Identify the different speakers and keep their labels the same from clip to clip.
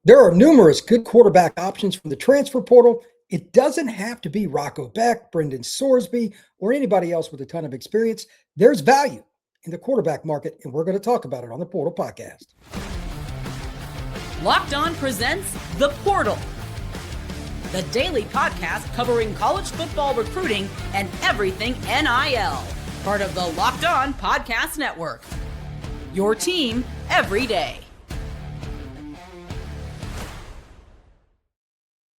Speaker 1: There are numerous good quarterback options from the transfer portal. It doesn't have to be Rocco Beck, Brendan Sorsby, or anybody else with a ton of experience. There's value in the quarterback market, and we're going to talk about it on the Portal Podcast.
Speaker 2: Locked On presents The Portal, the daily podcast covering college football recruiting and everything NIL. Part of the Locked On Podcast Network. Your team every day.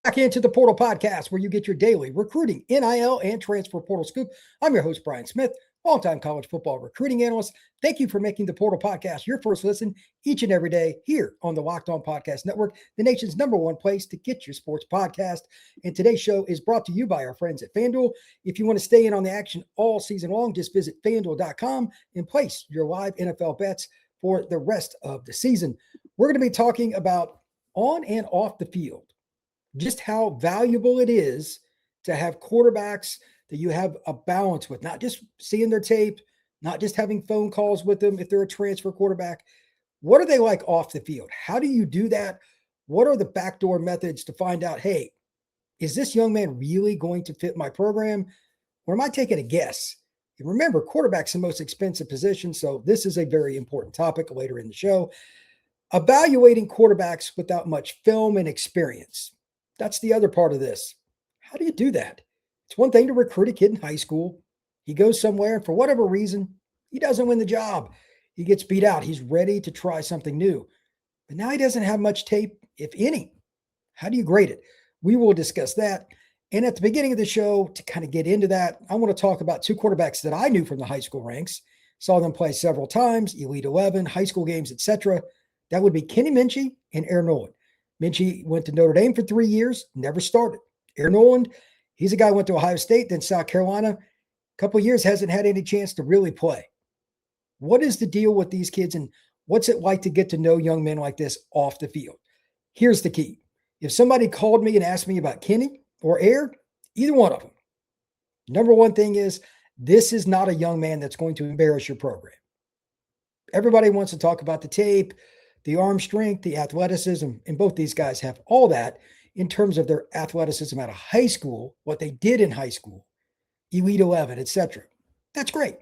Speaker 1: Back into the Portal Podcast, where you get your daily recruiting, NIL, and transfer portal scoop. I'm your host, Brian Smith, longtime college football recruiting analyst. Thank you for making the Portal Podcast your first listen each and every day here on the Locked On Podcast Network, the nation's #1 place to get your sports podcast. And today's show is brought to you by our friends at FanDuel. If you want to stay in on the action all season long, just visit FanDuel.com and place your live NFL bets for the rest of the season. We're going to be talking about on and off the field, just how valuable it is to have quarterbacks that you have a balance with, not just seeing their tape, not just having phone calls with them if they're a transfer quarterback. What are they like off the field? How do you do that? What are the backdoor methods to find out, hey, is this young man really going to fit my program? Or am I taking a guess? And remember, quarterback's the most expensive position, so this is a very important topic later in the show. Evaluating quarterbacks without much film and experience. That's the other part of this. How do you do that? It's one thing to recruit a kid in high school. He goes somewhere, and for whatever reason, he doesn't win the job. He gets beat out. He's ready to try something new. But now he doesn't have much tape, if any. How do you grade it? We will discuss that. And at the beginning of the show, to kind of get into that, I want to talk about two quarterbacks that I knew from the high school ranks. Saw them play several times, Elite 11, high school games, etc. That would be Kenny Minchey and Noland. Minchey went to Notre Dame for 3 years, never started. Noland, he's a guy who went to Ohio State, then South Carolina. A couple of years, hasn't had any chance to really play. What is the deal with these kids, and what's it like to get to know young men like this off the field? Here's the key. If somebody called me and asked me about Kenny or either one of them, number one thing is this is not a young man that's going to embarrass your program. Everybody wants to talk about the tape, the arm strength, the athleticism, and both these guys have all that in terms of their athleticism out of high school, what they did in high school, Elite 11, etc. That's great.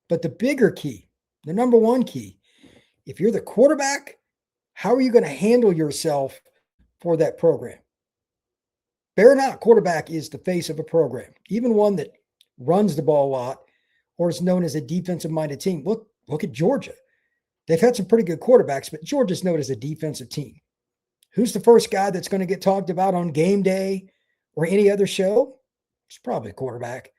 Speaker 1: But the bigger key, the number one key, if you're the quarterback, how are you going to handle yourself for that program? Fair or not, quarterback is the face of a program, even one that runs the ball a lot or is known as a defensive-minded team. Look at Georgia. They've had some pretty good quarterbacks, but Georgia's known as a defensive team. Who's the first guy that's going to get talked about on game day or any other show? It's probably a quarterback.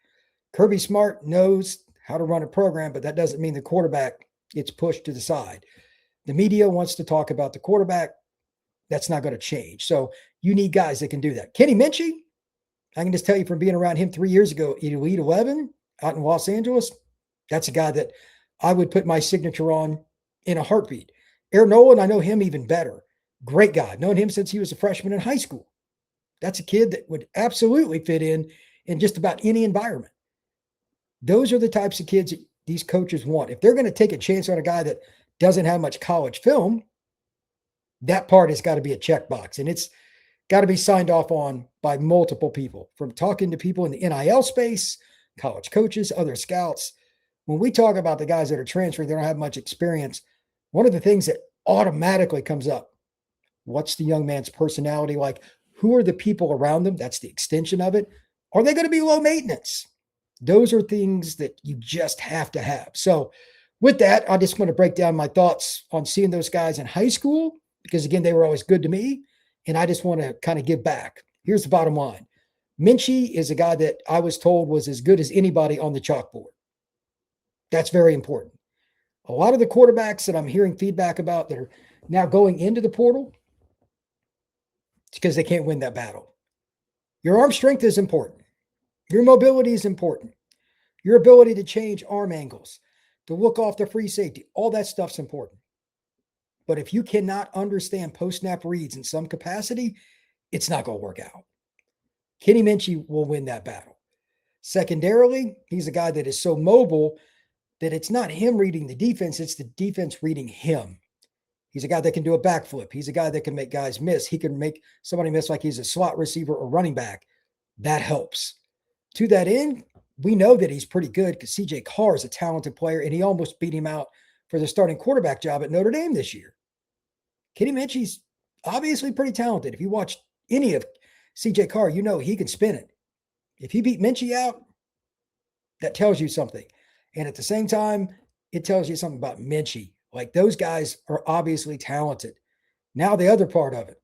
Speaker 1: Kirby Smart knows how to run a program, but that doesn't mean the quarterback gets pushed to the side. The media wants to talk about the quarterback. That's not going to change. So you need guys that can do that. Kenny Minchey, I can just tell you from being around him 3 years ago, Elite 11 out in Los Angeles, that's a guy that I would put my signature on in a heartbeat. Noland, I know him even better. Great guy. I've known him since he was a freshman in high school. That's a kid that would absolutely fit in just about any environment. Those are the types of kids that these coaches want. If they're going to take a chance on a guy that doesn't have much college film, that part has got to be a checkbox. And it's got to be signed off on by multiple people, from talking to people in the NIL space, college coaches, other scouts. When we talk about the guys that are transferring, they don't have much experience. One of the things that automatically comes up, what's the young man's personality like? Who are the people around them? That's the extension of it. Are they going to be low maintenance? Those are things that you just have to have. So with that, I just want to break down my thoughts on seeing those guys in high school, because again, they were always good to me. And I just want to kind of give back. Here's the bottom line. Minchey is a guy that I was told was as good as anybody on the chalkboard. That's very important. A lot of the quarterbacks that I'm hearing feedback about that are now going into the portal, it's because they can't win that battle. Your arm strength is important. Your mobility is important. Your ability to change arm angles, to look off the free safety, all that stuff's important. But if you cannot understand post-snap reads in some capacity, it's not going to work out. Kenny Minchey will win that battle. Secondarily, he's a guy that is so mobile that it's not him reading the defense, it's the defense reading him. He's a guy that can do a backflip. He's a guy that can make guys miss. He can make somebody miss like he's a slot receiver or running back. That helps. To that end, we know that he's pretty good because CJ Carr is a talented player, and he almost beat him out for the starting quarterback job at Notre Dame this year. Kenny Minchey's obviously pretty talented. If you watch any of CJ Carr, you know he can spin it. If he beat Minchey out, that tells you something. And at the same time, it tells you something about Minchey. Like, those guys are obviously talented. Now, the other part of it.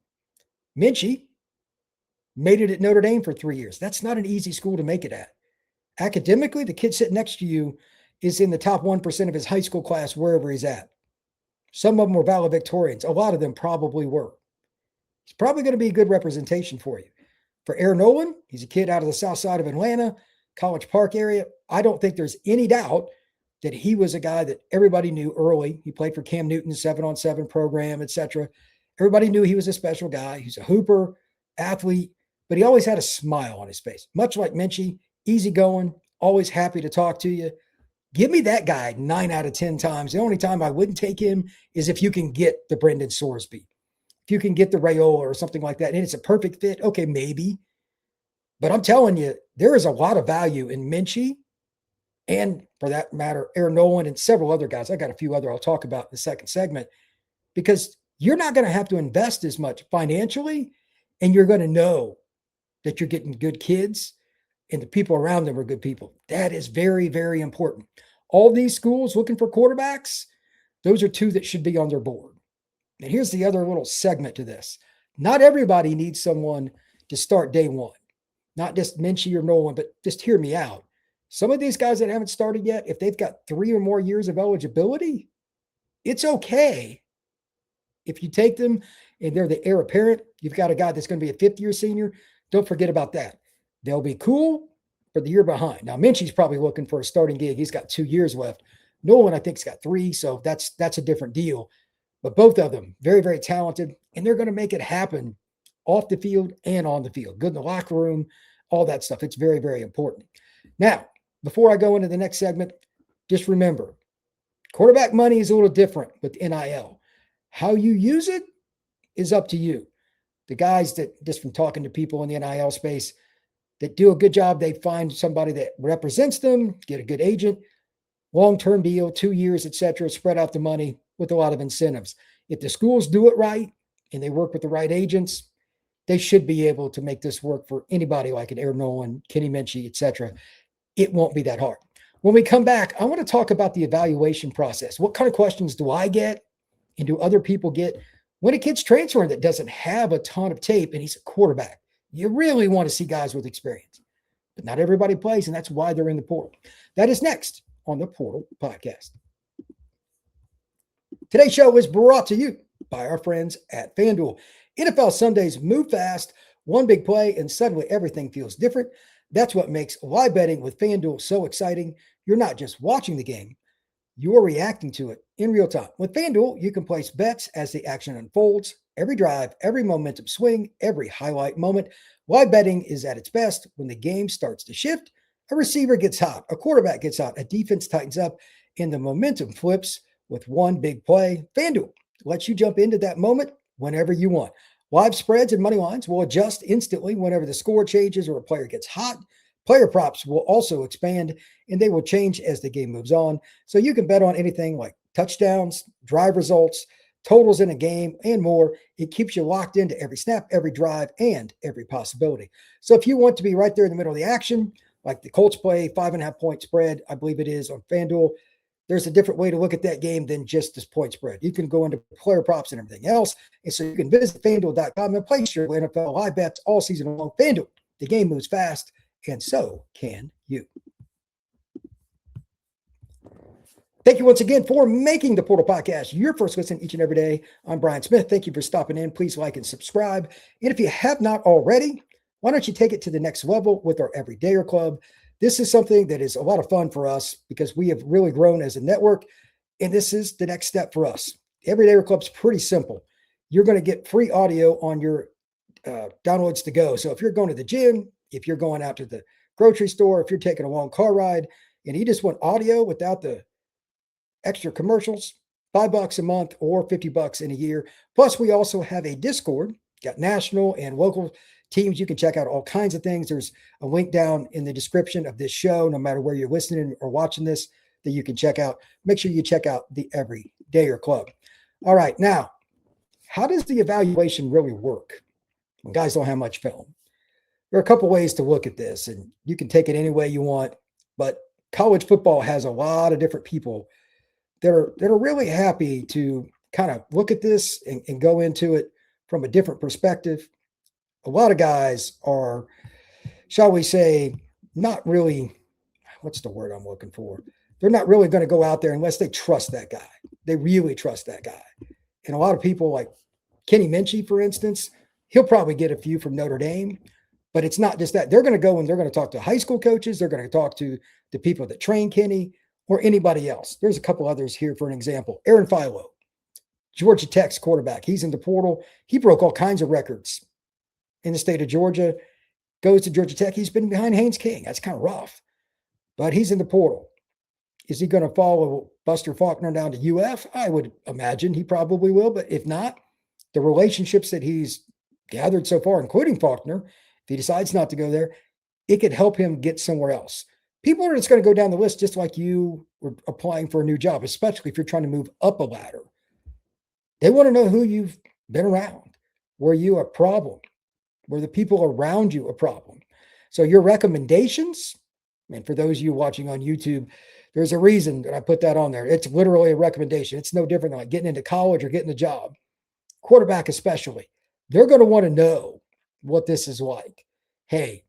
Speaker 1: Minchey made it at Notre Dame for 3 years. That's not an easy school to make it at. Academically, the kid sitting next to you is in the top 1% of his high school class, wherever he's at. Some of them were valedictorians. A lot of them probably were. He's probably going to be a good representation for you. For Noland, he's a kid out of the south side of Atlanta, College Park area. I don't think there's any doubt that he was a guy that everybody knew early. He played for Cam Newton's 7-on-7 program, etc. Everybody knew he was a special guy. He's a hooper, athlete, but he always had a smile on his face, much like Minchey, easygoing, always happy to talk to you. Give me that guy 9 out of 10 times. The only time I wouldn't take him is if you can get the Brendan Sorsby. If you can get the Rayola or something like that, and it's a perfect fit, okay, maybe. But I'm telling you, there is a lot of value in Minchey, and for that matter, Noland and several other guys. I got a few other I'll talk about in the second segment, because you're not going to have to invest as much financially, and you're going to know that you're getting good kids and the people around them are good people. That is very, very important. All these schools looking for quarterbacks, those are two that should be on their board. And here's the other little segment to this. Not everybody needs someone to start day one. Not just Minchey or Noland, but just hear me out. Some of these guys that haven't started yet, if they've got 3 or more years of eligibility, it's okay. If you take them and they're the heir apparent, you've got a guy that's going to be a 5th-year senior, don't forget about that. They'll be cool for the year behind. Now, Minchey's probably looking for a starting gig. He's got 2 years left. Noland, I think, has got 3, so that's a different deal. But both of them, very, very talented, and they're going to make it happen off the field and on the field. Good in the locker room, all that stuff. It's very, very important. Now, before I go into the next segment, just remember, quarterback money is a little different with NIL. How you use it is up to you. The guys that, just from talking to people in the NIL space, that do a good job, they find somebody that represents them, get a good agent, long-term deal, 2 years, etc., spread out the money with a lot of incentives. If the schools do it right and they work with the right agents, they should be able to make this work for anybody like an Noland, Kenny Minchey, etc. It won't be that hard. When we come back, I want to talk about the evaluation process. What kind of questions do I get and do other people get when a kid's transferring that doesn't have a ton of tape and he's a quarterback? You really want to see guys with experience, but not everybody plays, and that's why they're in the portal. That is next on the Portal Podcast. Today's show is brought to you by our friends at FanDuel. NFL Sundays move fast, one big play, and suddenly everything feels different. That's what makes live betting with FanDuel so exciting. You're not just watching the game, you're reacting to it in real time. With FanDuel, you can place bets as the action unfolds. Every drive, every momentum swing, every highlight moment. Live betting is at its best when the game starts to shift. A receiver gets hot, a quarterback gets hot, a defense tightens up, and the momentum flips with one big play. FanDuel lets you jump into that moment whenever you want. Live spreads and money lines will adjust instantly whenever the score changes or a player gets hot. Player props will also expand, and they will change as the game moves on. So you can bet on anything like touchdowns, drive results, totals in a game, and more. It keeps you locked into every snap, every drive, and every possibility. So if you want to be right there in the middle of the action, like the Colts play 5.5-point spread, I believe it is on FanDuel, there's a different way to look at that game than just this point spread. You can go into player props and everything else. And so you can visit FanDuel.com and place your NFL live bets all season long. FanDuel, the game moves fast, and so can you. Thank you once again for making the Portal Podcast your first listen each and every day. I'm Brian Smith. Thank you for stopping in. Please like and subscribe. And if you have not already, why don't you take it to the next level with our Everydayer Club? This is something that is a lot of fun for us because we have really grown as a network, and this is the next step for us. Everydayer Club's pretty simple. You're going to get free audio on your downloads to go. So if you're going to the gym, if you're going out to the grocery store, if you're taking a long car ride, and you just want audio without the extra commercials, $5 a month or $50 in a year. Plus, we also have a Discord, got national and local teams. You can check out all kinds of things. There's a link down in the description of this show, no matter where you're listening or watching this, that you can check out. Make sure you check out the Everydayer Club. All right. Now, how does the evaluation really work when guys don't have much film? There are a couple ways to look at this, and you can take it any way you want, but college football has a lot of different people that are really happy to kind of look at this and go into it from a different perspective. A lot of guys are, shall we say, not really, what's the word I'm looking for? They're not really going to go out there unless they trust that guy. They really trust that guy. And a lot of people like Kenny Minchey, for instance, he'll probably get a few from Notre Dame, but it's not just that. They're going to go and they're going to talk to high school coaches. They're going to talk to the people that train Kenny or anybody else. There's a couple others here for an example. Aaron Philo, Georgia Tech's quarterback. He's in the portal. He broke all kinds of records in the state of Georgia, goes to Georgia Tech. He's been behind Haynes King. That's kind of rough, but he's in the portal. Is he going to follow Buster Faulkner down to UF? I would imagine he probably will, but if not, the relationships that he's gathered so far, including Faulkner, if he decides not to go there, it could help him get somewhere else. People are just going to go down the list just like you were applying for a new job, especially if you're trying to move up a ladder. They want to know who you've been around. Were you a problem? Were the people around you a problem? So your recommendations, and for those of you watching on YouTube, there's a reason that I put that on there. It's literally a recommendation. It's no different than like getting into college or getting a job. Quarterback especially. They're going to want to know what this is like. Hey,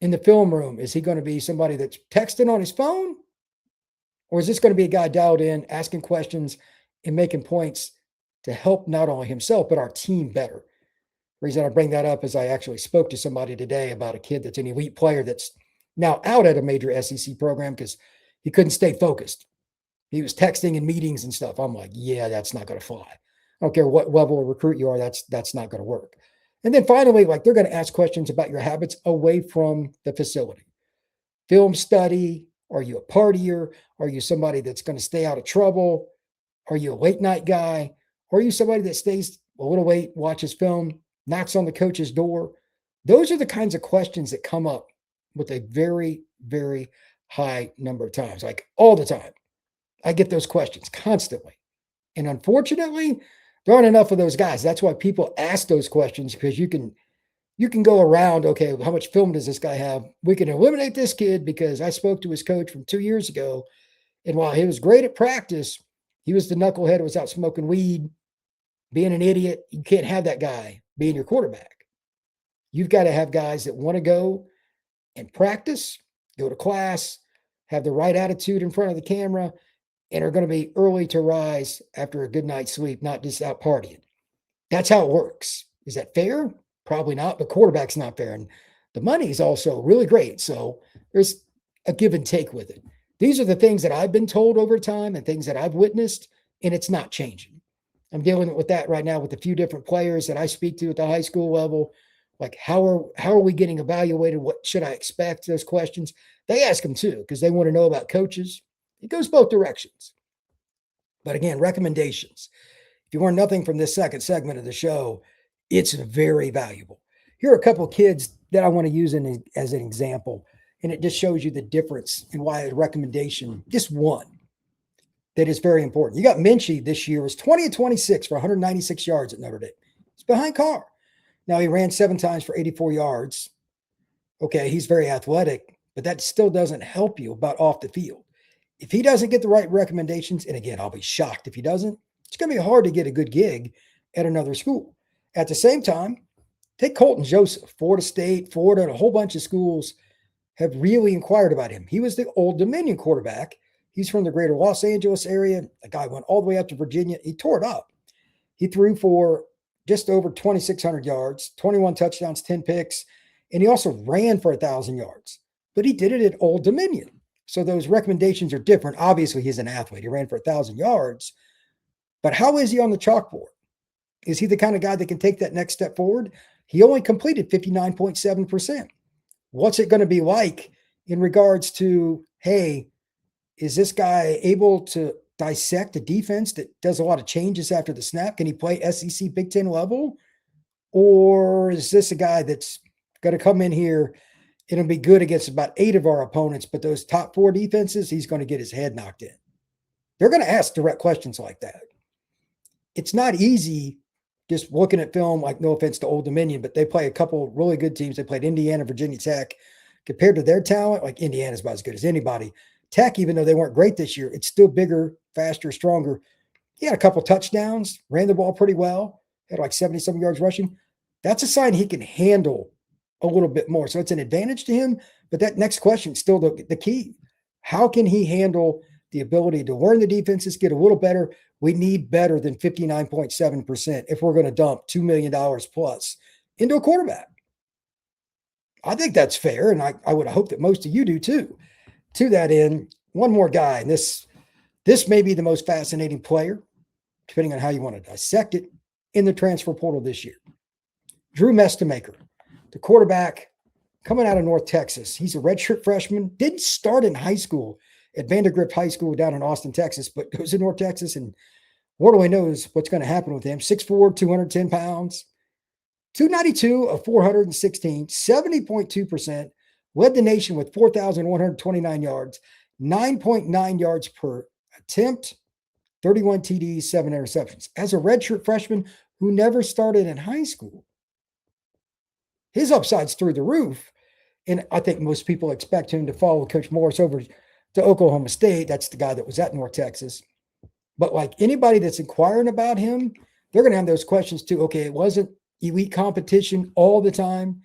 Speaker 1: in the film room, is he going to be somebody that's texting on his phone? Or is this going to be a guy dialed in, asking questions and making points to help not only himself, but our team better? The reason I bring that up is I actually spoke to somebody today about a kid that's an elite player that's now out at a major SEC program because he couldn't stay focused. He was texting in meetings and stuff. I'm like, yeah, that's not going to fly. I don't care what level of recruit you are, that's not going to work. And then finally, like they're going to ask questions about your habits away from the facility. Film study. Are you a partier? Are you somebody that's going to stay out of trouble? Are you a late night guy? Or are you somebody that stays a little late, watches film, knocks on the coach's door? Those are the kinds of questions that come up with a very, very high number of times, like all the time. I get those questions constantly. And unfortunately, there aren't enough of those guys. That's why people ask those questions, because you can go around, okay, how much film does this guy have? We can eliminate this kid because I spoke to his coach from 2 years ago. And while he was great at practice, he was the knucklehead who was out smoking weed, being an idiot. You can't have that guy being your quarterback. You've got to have guys that want to go and practice, go to class, have the right attitude in front of the camera, and are going to be early to rise after a good night's sleep, not just out partying. That's how it works. Is that fair? Probably not, but quarterback's not fair. And the money is also really great. So there's a give and take with it. These are the things that I've been told over time and things that I've witnessed, and it's not changing. I'm dealing with that right now with a few different players that I speak to at the high school level. Like, how are we getting evaluated? What should I expect? Those questions. They ask them too, because they want to know about coaches. It goes both directions. But again, recommendations. If you learn nothing from this second segment of the show, it's very valuable. Here are a couple of kids that I want to use as an example, and it just shows you the difference and why a recommendation, just one, that is very important. You got Minchey this year, was 20 of 26 for 196 yards at Notre Dame. It's behind Carr. Now, he ran 7 times for 84 yards. Okay, he's very athletic, but that still doesn't help you about off the field. If he doesn't get the right recommendations, and again, I'll be shocked if he doesn't, it's going to be hard to get a good gig at another school. At the same time, take Colton Joseph, Florida State, Florida, and a whole bunch of schools have really inquired about him. He was the Old Dominion quarterback. He's from the greater Los Angeles area. The guy went all the way up to Virginia. He tore it up. He threw for just over 2,600 yards, 21 touchdowns, 10 picks, and he also ran for 1,000 yards. But he did it at Old Dominion. So those recommendations are different. Obviously, he's an athlete. He ran for 1,000 yards. But how is he on the chalkboard? Is he the kind of guy that can take that next step forward? He only completed 59.7%. What's it going to be like in regards to, hey, is this guy able to dissect a defense that does a lot of changes after the snap? Can he play SEC Big Ten level? Or is this a guy that's going to come in here? It'll be good against about 8 of our opponents, but those top 4 defenses, he's going to get his head knocked in. They're going to ask direct questions like that. It's not easy just looking at film, like no offense to Old Dominion, but they play a couple really good teams. They played Indiana, Virginia Tech. Compared to their talent, like Indiana's about as good as anybody. Tech, even though they weren't great this year, it's still bigger, faster, stronger. He had a couple touchdowns, ran the ball pretty well, had like 70-some yards rushing. That's a sign he can handle a little bit more. So it's an advantage to him. But that next question is still the key. How can he handle the ability to learn the defenses, get a little better? We need better than 59.7% if we're going to dump $2 million plus into a quarterback. I think that's fair, and I would hope that most of you do too. To that end, one more guy, and this may be the most fascinating player, depending on how you want to dissect it, in the transfer portal this year. Drew Mestemaker, the quarterback coming out of North Texas. He's a redshirt freshman, didn't start in high school at Vandergrift High School down in Austin, Texas, but goes to North Texas, and Wardaway knows what's going to happen with him. 6'4", 210 pounds. 292 of 416, 70.2%, led the nation with 4,129 yards, 9.9 yards per attempt, 31 TDs, 7 interceptions. As a redshirt freshman who never started in high school, his upside's through the roof, and I think most people expect him to follow Coach Morris over to Oklahoma State. That's the guy that was at North Texas. But like anybody that's inquiring about him, they're going to have those questions too. Okay, it wasn't elite competition all the time.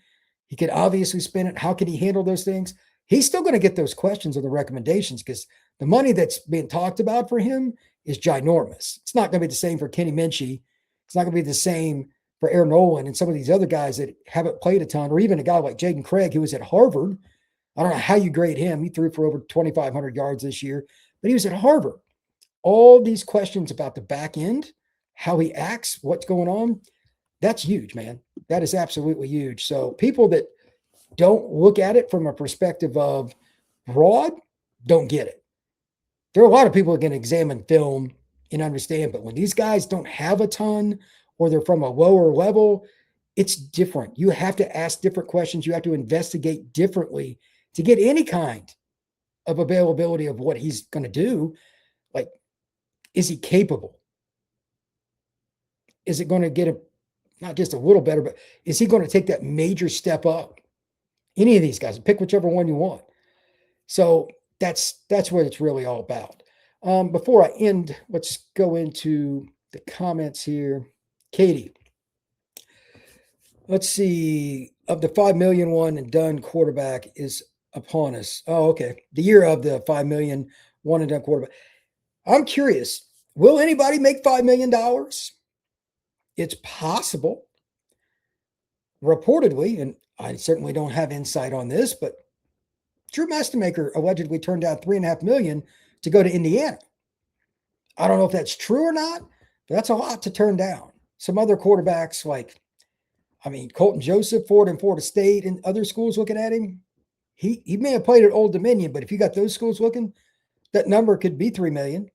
Speaker 1: He could obviously spin it. How can he handle those things? He's still going to get those questions or the recommendations because the money that's being talked about for him is ginormous. It's not going to be the same for Kenny Minchey. It's not going to be the same for Aaron Noland and some of these other guys that haven't played a ton, or even a guy like Jaden Craig, who was at Harvard. I don't know how you grade him. He threw for over 2,500 yards this year, but he was at Harvard. All these questions about the back end, how he acts, what's going on, that's huge, man. That is absolutely huge. So people that don't look at it from a perspective of broad don't get it. There are a lot of people that can examine film and understand, but when these guys don't have a ton or they're from a lower level, it's different. You have to ask different questions. You have to investigate differently to get any kind of availability of what he's going to do. Like, is he capable? Is it going to get him not just a little better, but is he going to take that major step up? Any of these guys, pick whichever one you want. So that's what it's really all about. Before I end, let's go into the comments here. Katie, let's see. Of the 5 million one and done quarterback is upon us. Oh, okay. The year of the 5 million one and done quarterback. I'm curious. Will anybody make $5 million? It's possible. Reportedly, and I certainly don't have insight on this, but Drew Mestemaker allegedly turned down $3.5 million to go to Indiana. I don't know if that's true or not, but that's a lot to turn down. Some other quarterbacks Colton Joseph, Ford and Florida State, and other schools looking at him, he may have played at Old Dominion, but if you got those schools looking, that number could be $3 million.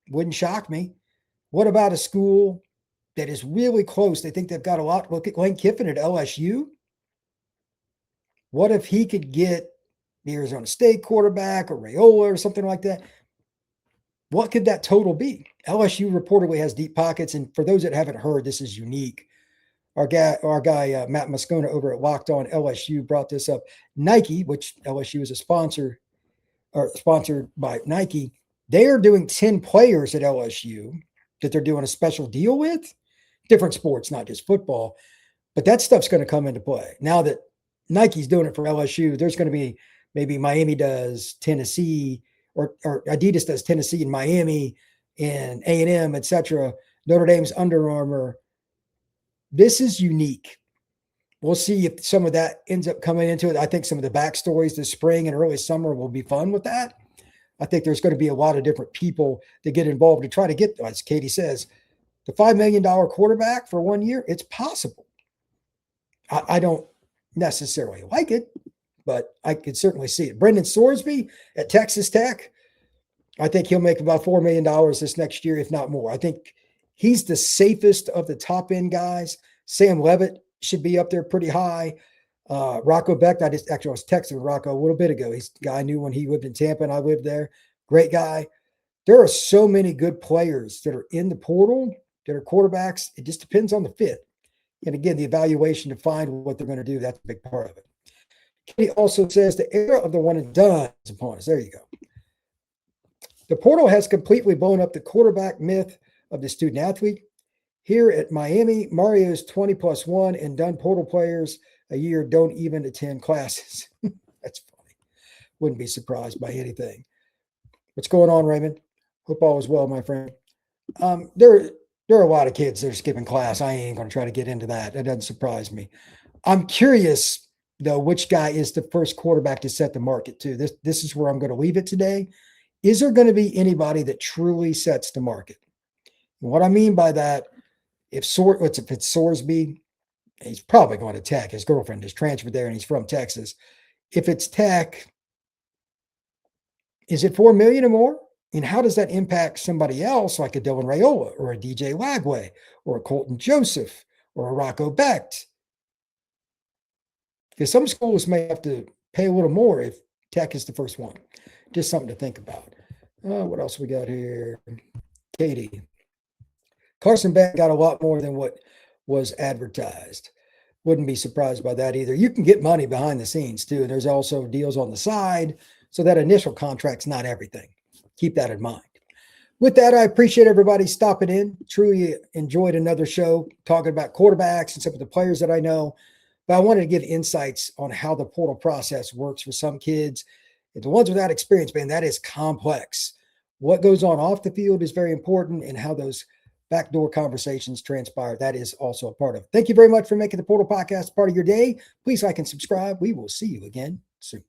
Speaker 1: Wouldn't shock me. What about a school that is really close? They think they've got a lot. Look at Lane Kiffin at LSU. What if he could get the Arizona State quarterback or Raiola or something like that? What could that total be? LSU reportedly has deep pockets, and for those that haven't heard, this is unique. Our guy Matt Moscona over at Locked On LSU brought this up. Nike, which LSU is a sponsor, or sponsored by Nike, they are doing 10 players at LSU that they're doing a special deal with. Different sports, not just football, but that stuff's going to come into play. Now that Nike's doing it for LSU, there's going to be maybe Miami does Tennessee, or Adidas does Tennessee and Miami and A&M, etc. Notre Dame's Under Armour. This is unique. We'll see if some of that ends up coming into it. I think some of the backstories this spring and early summer will be fun with that. I think there's going to be a lot of different people that get involved to try to get, as Katie says, the $5 million quarterback for 1 year. It's possible. I don't necessarily like it, but I could certainly see it. Brendan Sorsby at Texas Tech, I think he'll make about $4 million this next year, if not more. I think he's the safest of the top end guys. Sam Levitt should be up there pretty high. Rocco Beck, I was texting Rocco a little bit ago. He's a guy I knew when he lived in Tampa and I lived there. Great guy. There are so many good players that are in the portal that are quarterbacks. It just depends on the fit. And again, the evaluation to find what they're going to do, that's a big part of it. He also says the era of the one and done is upon us. There you go. The portal has completely blown up the quarterback myth of the student athlete. Here at Miami, Mario's 20+1 and done portal players a year don't even attend classes. That's funny. Wouldn't be surprised by anything. What's going on, Raymond? Hope all is well, my friend. There are a lot of kids that are skipping class. I ain't going to try to get into that. That doesn't surprise me. I'm curious, though, which guy is the first quarterback to set the market too. This is where I'm going to leave it today. Is there going to be anybody that truly sets the market? And what I mean by that, if it's Sorsby, he's probably going to Tech. His girlfriend is transferred there and he's from Texas. If it's Tech, is it $4 million or more? And how does that impact somebody else like a Dylan Raiola or a DJ Lagway or a Colton Joseph or a Rocco Becht? Because some schools may have to pay a little more if Tech is the first one. Just something to think about. What else we got here? Katie. Carson Beck got a lot more than what was advertised. Wouldn't be surprised by that either. You can get money behind the scenes too. There's also deals on the side. So that initial contract's not everything. Keep that in mind. With that, I appreciate everybody stopping in. Truly enjoyed another show talking about quarterbacks and some of the players that I know. But I wanted to give insights on how the portal process works for some kids. And the ones without experience, man, that is complex. What goes on off the field is very important, and how those backdoor conversations transpire, that is also a part of it. Thank you very much for making the Portal Podcast part of your day. Please like and subscribe. We will see you again soon.